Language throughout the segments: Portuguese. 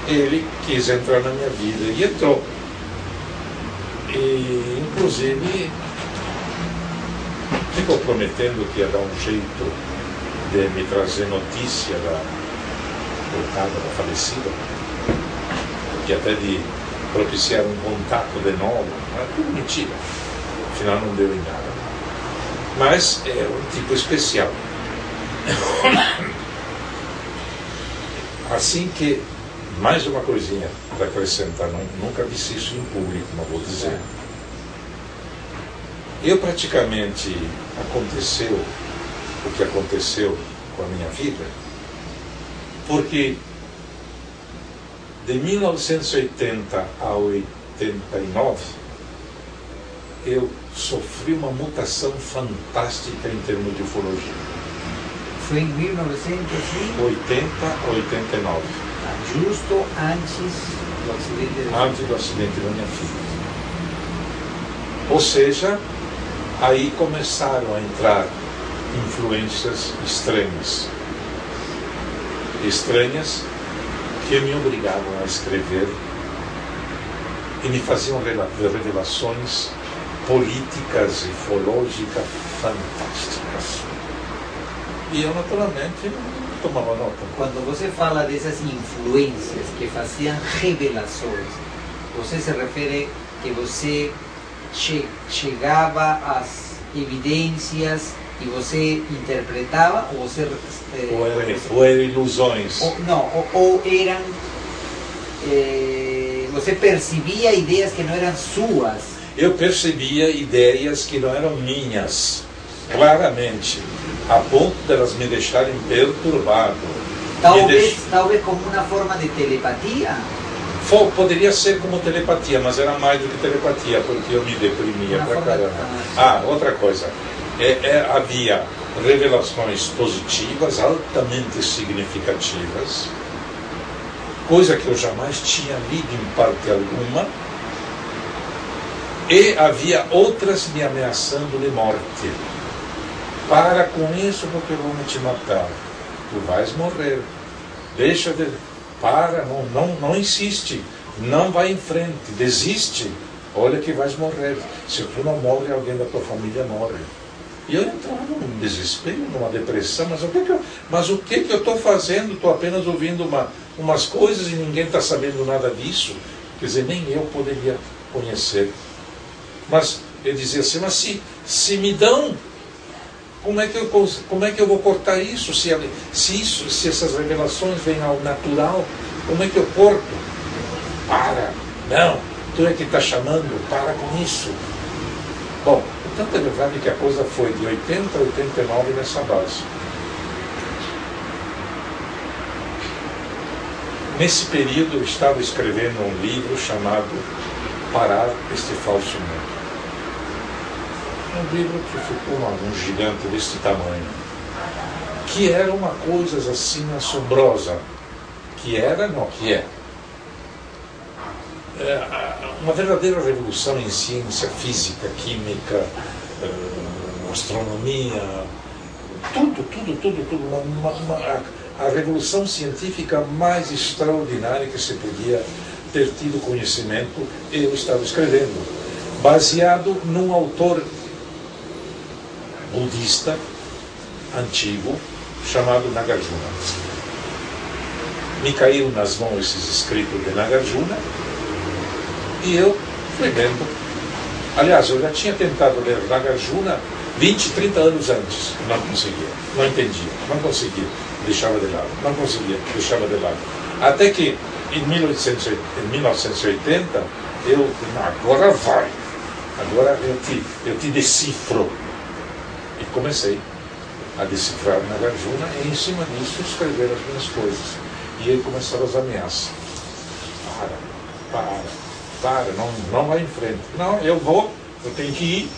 ele quis entrar na minha vida e entrou. E, inclusive, ficou prometendo que ia dar um jeito de me trazer notícia da coitada, da falecida, que até de propiciar um contato de novo. Mas tudo mentira. Afinal, não deu em nada. Mas é um tipo especial. Assim que, mais uma coisinha para acrescentar, nunca disse isso em público, mas vou dizer. Eu praticamente aconteceu o que aconteceu com a minha vida, porque de 1980 a 89 eu sofri uma mutação fantástica em termos de ufologia. Foi em 1980 a 89. Justo antes do acidente antes do acidente da minha filha. Ou seja, aí começaram a entrar influências estranhas. Estranhas que me obrigavam a escrever e me faziam revelações políticas e ufológicas fantásticas. E eu, naturalmente, não tomava nota. Quando você fala dessas influências que faziam revelações, você se refere que você chegava às evidências e você interpretava, ou você... ou eram ilusões. Ou eram... você percebia ideias que não eram suas. Eu percebia ideias que não eram minhas, claramente, a ponto de elas me deixarem perturbado. Talvez como uma forma de telepatia? Poderia ser como telepatia, mas era mais do que telepatia, porque eu me deprimia pra caramba. Outra coisa, havia revelações positivas, altamente significativas, coisa que eu jamais tinha lido em parte alguma, e havia outras me ameaçando de morte. Para com isso, porque eu vou te matar. Tu vais morrer. Deixa de... Para, não insiste. Não vai em frente. Desiste. Olha que vais morrer. Se tu não morre, alguém da tua família morre. E eu entrava num desespero, numa depressão. Mas o que eu estou fazendo? Estou apenas ouvindo umas coisas e ninguém está sabendo nada disso. Quer dizer, nem eu poderia conhecer. Mas eu dizia assim, mas se me dão, como é que eu vou cortar isso? Se essas revelações vêm ao natural, como é que eu corto? Para, não, tu é que está chamando, para com isso. Bom, tanto é verdade que a coisa foi de 80 a 89 nessa base. Nesse período eu estava escrevendo um livro chamado Parar este Falso Mundo. Um livro que ficou um gigante deste tamanho, que era uma coisa assim assombrosa, que é uma verdadeira revolução em ciência, física, química, astronomia, tudo, a revolução científica mais extraordinária que se podia ter tido conhecimento, eu estava escrevendo, baseado num autor budista antigo chamado Nagarjuna. Me caíram nas mãos esses escritos de Nagarjuna e eu fui lendo. Aliás, eu já tinha tentado ler Nagarjuna 20, 30 anos antes. Não conseguia, não entendia, não conseguia, deixava de lado, não conseguia, deixava de lado. Até que em 1980 eu, agora vai, agora eu te decifro. E comecei a decifrar Nagarjuna e em cima disso escrever as minhas coisas. E aí começaram as ameaças. Para, não vai em frente. Não, eu tenho que ir.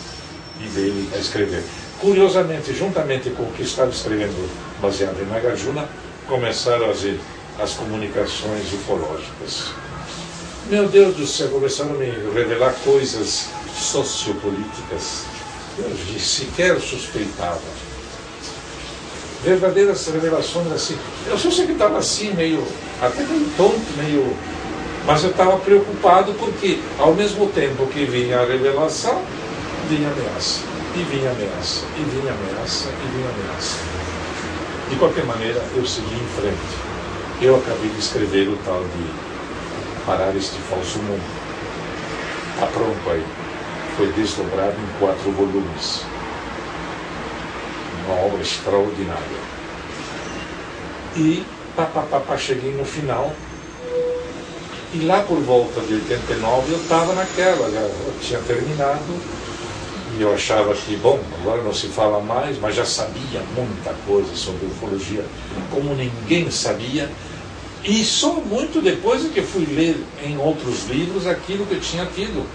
E veio a escrever. Curiosamente, juntamente com o que estava escrevendo baseado em Nagarjuna, começaram as comunicações ufológicas. Meu Deus do céu, começaram a me revelar coisas sociopolíticas. Eu sequer suspeitava. Verdadeiras revelações assim. Eu só sei que estava assim, meio até meio tonto, meio... Mas eu estava preocupado porque, ao mesmo tempo que vinha a revelação, vinha ameaça, e vinha ameaça, e vinha ameaça, e vinha ameaça. De qualquer maneira, eu segui em frente. Eu acabei de escrever o tal de Parar este Falso Mundo. Está pronto aí. Foi desdobrado em 4 volumes. Uma obra extraordinária. E cheguei no final. E lá por volta de 89 eu estava naquela, eu tinha terminado. E eu achava que, bom, agora não se fala mais, mas já sabia muita coisa sobre ufologia, como ninguém sabia. E só muito depois é que fui ler em outros livros aquilo que eu tinha tido.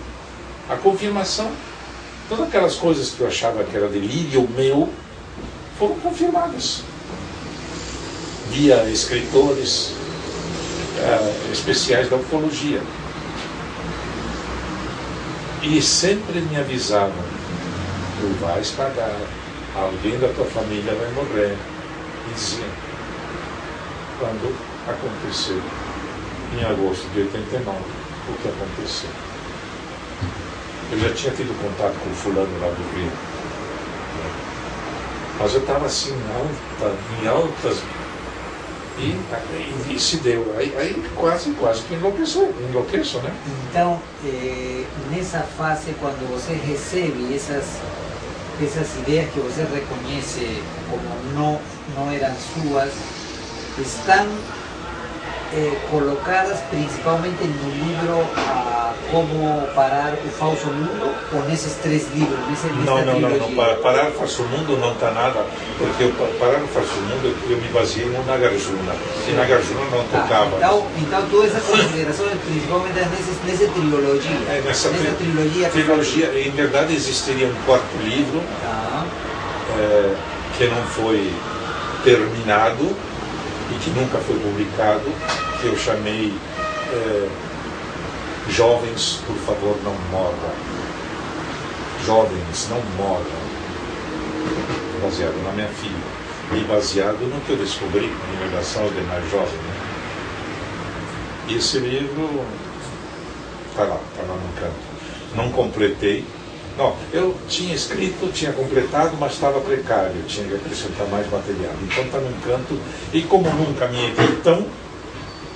A confirmação. Todas aquelas coisas que eu achava que era delírio meu, foram confirmadas. Via escritores especiais da ufologia. E sempre me avisavam: tu vais pagar, alguém da tua família vai morrer. E diziam. Quando aconteceu, em agosto de 89, o que aconteceu? Eu já tinha tido contato com o fulano lá do Rio. Mas eu estava assim, em altas... E se deu. Aí quase que enlouqueço, né? Então, nessa fase, quando você recebe essas ideias que você reconhece como não eram suas, estão colocadas principalmente no livro Como Parar o Falso Mundo, ou nesses 3 livros, nessa trilogia? Não. Parar o Falso Mundo não está nada, porque Parar o Falso Mundo eu me baseei no Nagarjuna, e Nagarjuna não tocava. Então toda essa consideração é principalmente nessa trilogia. Nessa trilogia, em verdade existiria um 4º livro, que não foi terminado, e que nunca foi publicado, que eu chamei Jovens, por favor, não morram. Jovens, não morram. Baseado na minha filha. E baseado no que eu descobri em relação aos demais jovens. Né? E esse livro está lá no canto. Não completei. Não, eu tinha escrito, tinha completado, mas estava precário, tinha que acrescentar mais material. Então está num canto, e como nunca me editam,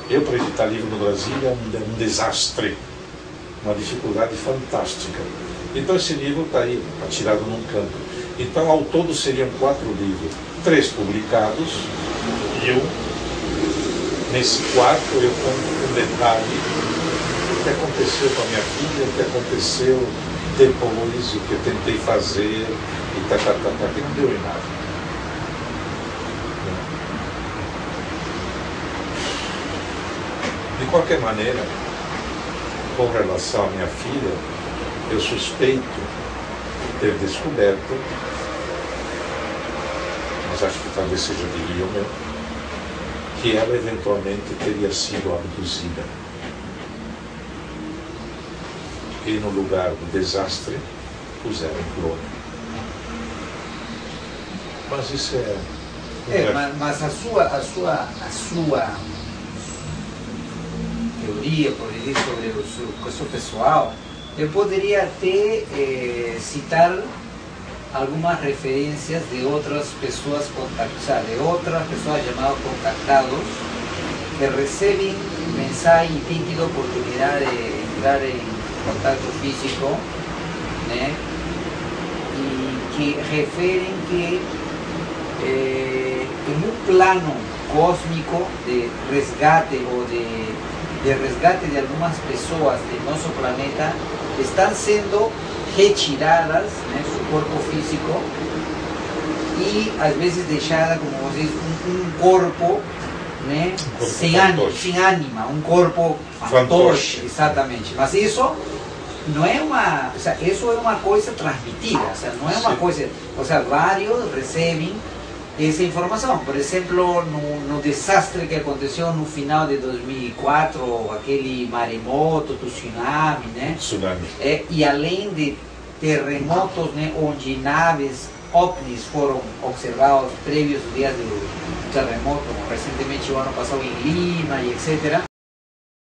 eu para editar livro no Brasil é um desastre, uma dificuldade fantástica. Então esse livro está aí, atirado num canto. Então ao todo seriam 4 livros, 3 publicados, e nesse 4 eu conto um detalhe, o que aconteceu com a minha filha, o que aconteceu depois, o que eu tentei fazer, e que não deu em nada. De qualquer maneira, com relação à minha filha, eu suspeito ter descoberto, mas acho que talvez seja delírio meu, que ela eventualmente teria sido abduzida. E no lugar do desastre puseram um clone. Mas isso mas a sua teoria, por dizer, sobre o seu pessoal, eu poderia até citar algumas referências de outras pessoas contactadas, de outras pessoas chamadas contactados, que recebem mensagem e têm tido a oportunidade de entrar em contato físico, né? E que referem que em um plano cósmico de resgate ou de resgate de algumas pessoas do nosso planeta estão sendo retiradas, né, do corpo físico, e às vezes deixada, como vocês, um corpo, né, sem ânima, um corpo fantoche, exatamente. Mas isso não é uma, isso é uma coisa transmitida, não é uma coisa, vários recebem essa informação. Por exemplo, no desastre que aconteceu no final de 2004, aquele maremoto, do tsunami, né? Tsunami. E além de terremotos, né, onde naves ovnis foram observados previos días del terremoto, recientemente o ano passado em Lima e etc.